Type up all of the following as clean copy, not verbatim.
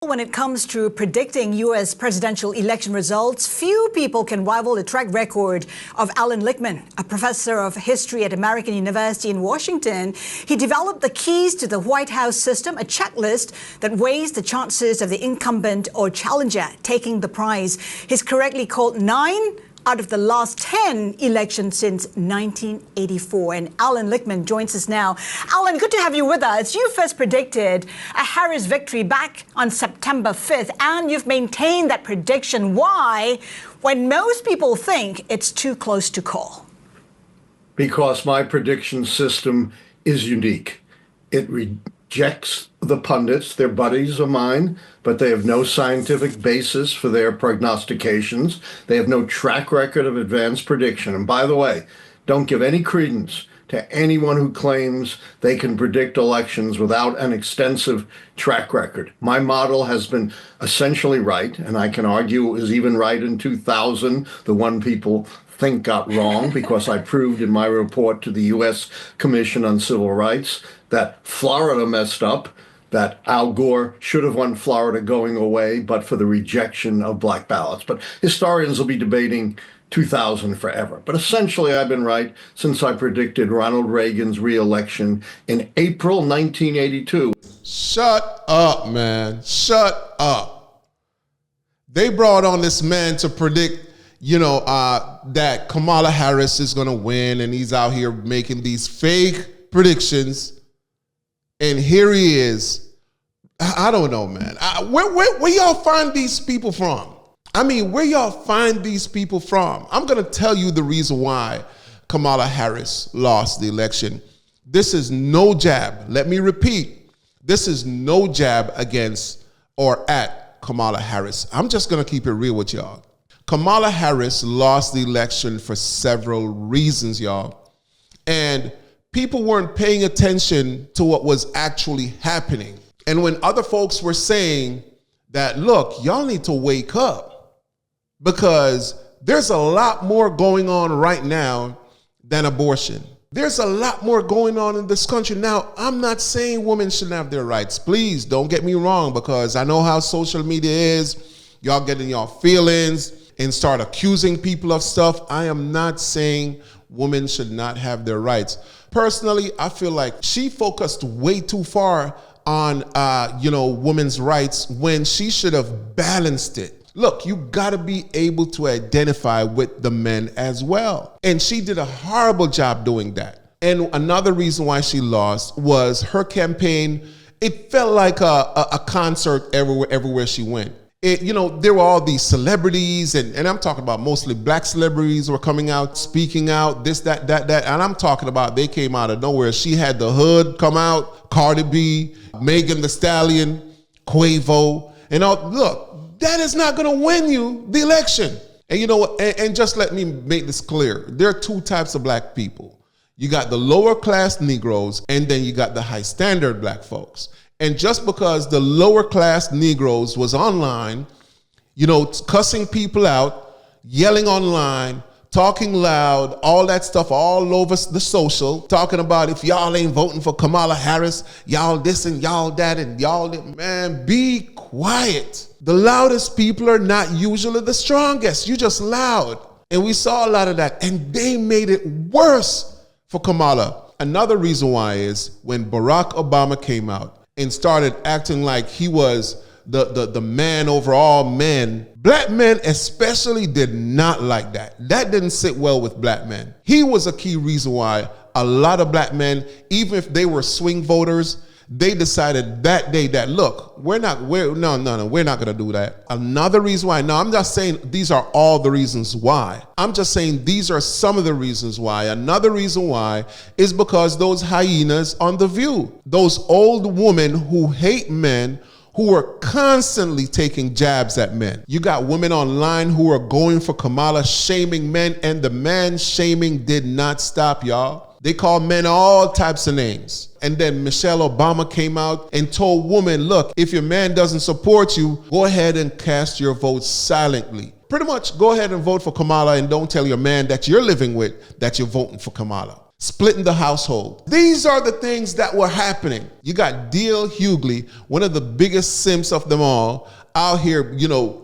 When it comes to predicting U.S. presidential election results, few people can rival the track record of Alan Lichtman, a professor of history at American University in Washington. He developed the keys to the White House system, a checklist that weighs the chances of the incumbent or challenger taking the prize. He's correctly called 9 out of the last 10 elections since 1984. And Alan Lichtman joins us now. Alan, good to have you with us. You first predicted a Harris victory back on September 5th, and you've maintained that prediction. Why, when most people think it's too close to call? Because my prediction system is unique. It rejects the pundits. They're buddies of mine, but they have no scientific basis for their prognostications. They have no track record of advanced prediction. And by the way, don't give any credence to anyone who claims they can predict elections without an extensive track record. My model has been essentially right, and I can argue it was even right in 2000, the one people think got wrong, because I proved in my report to the U.S. Commission on Civil Rights that Florida messed up, that Al Gore should have won Florida going away, but for the rejection of black ballots. But historians will be debating 2000 forever. But essentially, I've been right since I predicted Ronald Reagan's re-election in April 1982. Shut up, man. Shut up. They brought on this man to predict, that Kamala Harris is going to win, and he's out here making these fake predictions. And here he is. I don't know, man. Where y'all find these people from? I mean, where y'all find these people from? I'm going to tell you the reason why Kamala Harris lost the election. This is no jab. Let me repeat. This is no jab against or at Kamala Harris. I'm just going to keep it real with y'all. Kamala Harris lost the election for several reasons, y'all. And people weren't paying attention to what was actually happening. And when other folks were saying that, look, y'all need to wake up because there's a lot more going on right now than abortion. There's a lot more going on in this country. Now, I'm not saying women shouldn't have their rights. Please don't get me wrong, because I know how social media is. Y'all get in your feelings and start accusing people of stuff. I am not saying women should not have their rights. Personally, I feel like she focused way too far on, women's rights when she should have balanced it. Look, you got to be able to identify with the men as well. And she did a horrible job doing that. And another reason why she lost was her campaign. It felt like a concert everywhere she went. There were all these celebrities, and I'm talking about mostly black celebrities who were coming out, speaking out, this, that. And I'm talking about they came out of nowhere. She had the Hood come out, Cardi B, Megan Thee Stallion, Quavo, and all. Look, that is not going to win you the election. And you know what? And just let me make this clear. There are two types of black people. You got the lower class Negroes, and then you got the high standard black folks. And just because the lower class Negroes was online, cussing people out, yelling online, talking loud, all that stuff all over the social, talking about if y'all ain't voting for Kamala Harris, y'all this and y'all that and y'all that. Man, be quiet. The loudest people are not usually the strongest. You're just loud. And we saw a lot of that, and they made it worse for Kamala. Another reason why is when Barack Obama came out and started acting like he was the man over all men, black men especially did not like that. That didn't sit well with black men. He was a key reason why a lot of black men, even if they were swing voters, they decided that day that, look, we're not going to do that. Another reason why, no, I'm not saying these are all the reasons why. I'm just saying these are some of the reasons why. Another reason why is because those hyenas on The View, those old women who hate men, who are constantly taking jabs at men. You got women online who are going for Kamala, shaming men, and the man shaming did not stop, y'all. They call men all types of names. And then Michelle Obama came out and told women, look, if your man doesn't support you, go ahead and cast your vote silently. Pretty much go ahead and vote for Kamala, and don't tell your man that you're living with that you're voting for Kamala. splitting the household. These are the things that were happening. You got D.L. Hughley, one of the biggest simps of them all, out here,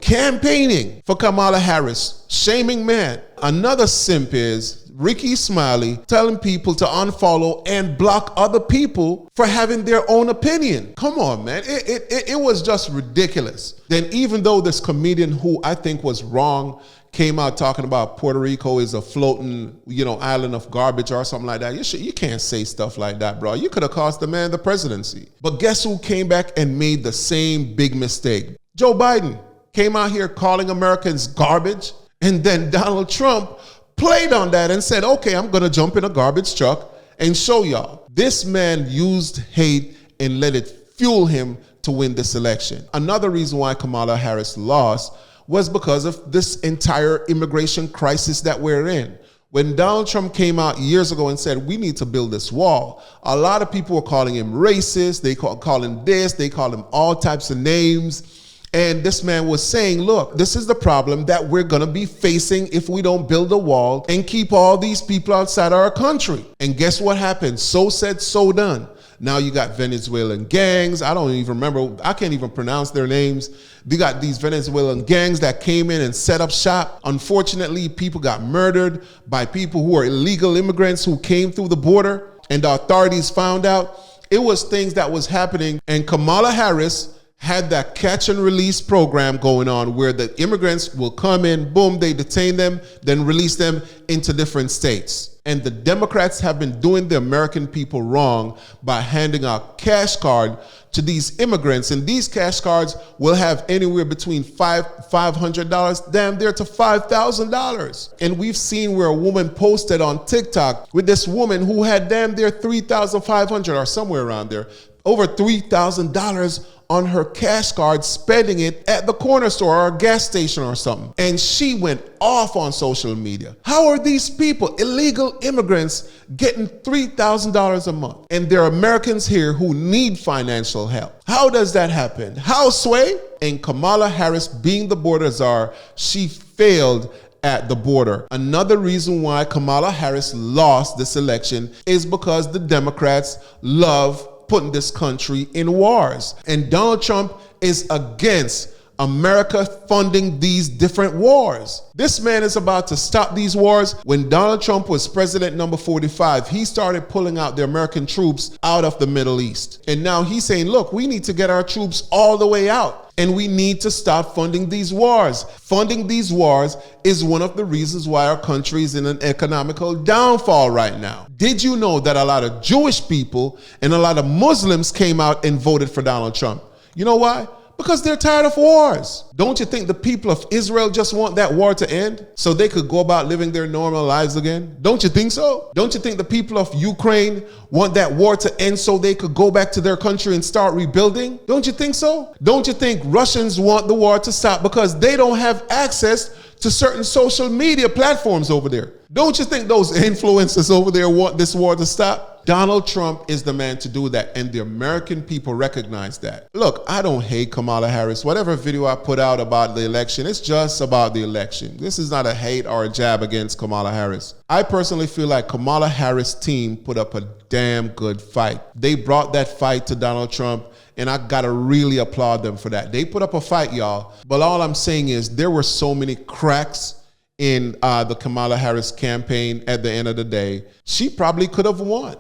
campaigning for Kamala Harris, shaming man. Another simp is Ricky Smiley telling people to unfollow and block other people for having their own opinion. Come on, man. It was just ridiculous. Then even though this comedian who I think was wrong came out talking about Puerto Rico is a floating, island of garbage or something like that. You can't say stuff like that, bro. You could have cost the man the presidency. But guess who came back and made the same big mistake? Joe Biden came out here calling Americans garbage, and then Donald Trump played on that and said, okay, I'm going to jump in a garbage truck and show y'all. This man used hate and let it fuel him to win this election. Another reason why Kamala Harris lost was because of this entire immigration crisis that we're in. When Donald Trump came out years ago and said, we need to build this wall, a lot of people were calling him racist. They call him this, they call him all types of names. And this man was saying, look, this is the problem that we're going to be facing if we don't build a wall and keep all these people outside our country. And guess what happened? So said, so done. Now you got Venezuelan gangs. I don't even remember. I can't even pronounce their names. They got these Venezuelan gangs that came in and set up shop. Unfortunately, people got murdered by people who are illegal immigrants who came through the border, and the authorities found out. It was things that was happening, and Kamala Harris had that catch and release program going on where the immigrants will come in, boom, they detain them, then release them into different states. And the Democrats have been doing the American people wrong by handing out cash card to these immigrants. And these cash cards will have anywhere between $500, damn near to $5,000. And we've seen where a woman posted on TikTok with this woman who had damn near $3,500 or somewhere around there, over $3,000 on her cash card, spending it at the corner store or a gas station or something. And she went off on social media. How are these people, illegal immigrants, getting $3,000 a month? And there are Americans here who need financial help. How does that happen? How, Sway? And Kamala Harris, being the border czar, she failed at the border. Another reason why Kamala Harris lost this election is because the Democrats love putting this country in wars. And Donald Trump is against America funding these different wars. This man is about to stop these wars. When Donald Trump was president number 45, he started pulling out the American troops out of the Middle East. And now he's saying, look, we need to get our troops all the way out. And we need to stop funding these wars. Funding these wars is one of the reasons why our country is in an economical downfall right now. Did you know that a lot of Jewish people and a lot of Muslims came out and voted for Donald Trump? You know why? Because they're tired of wars. Don't you think the people of Israel just want that war to end so they could go about living their normal lives again? Don't you think so? Don't you think the people of Ukraine want that war to end so they could go back to their country and start rebuilding? Don't you think so? Don't you think Russians want the war to stop because they don't have access to certain social media platforms over there? Don't you think those influencers over there want this war to stop? Donald Trump is the man to do that, and the American people recognize that. Look, I don't hate Kamala Harris. Whatever video I put out about the election, it's just about the election. This is not a hate or a jab against Kamala Harris. I personally feel like Kamala Harris' team put up a damn good fight. They brought that fight to Donald Trump, and I gotta really applaud them for that. They put up a fight, y'all. But all I'm saying is there were so many cracks in the Kamala Harris campaign at the end of the day. She probably could have won.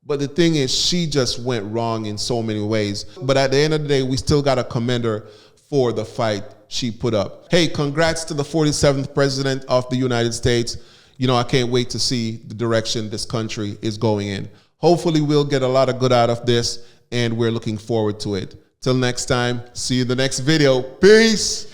But the thing is, she just went wrong in so many ways. But at the end of the day, we still got to commend her for the fight she put up. Hey, congrats to the 47th president of the United States. You know, I can't wait to see the direction this country is going in. Hopefully, we'll get a lot of good out of this, and we're looking forward to it. Till next time, see you in the next video. Peace.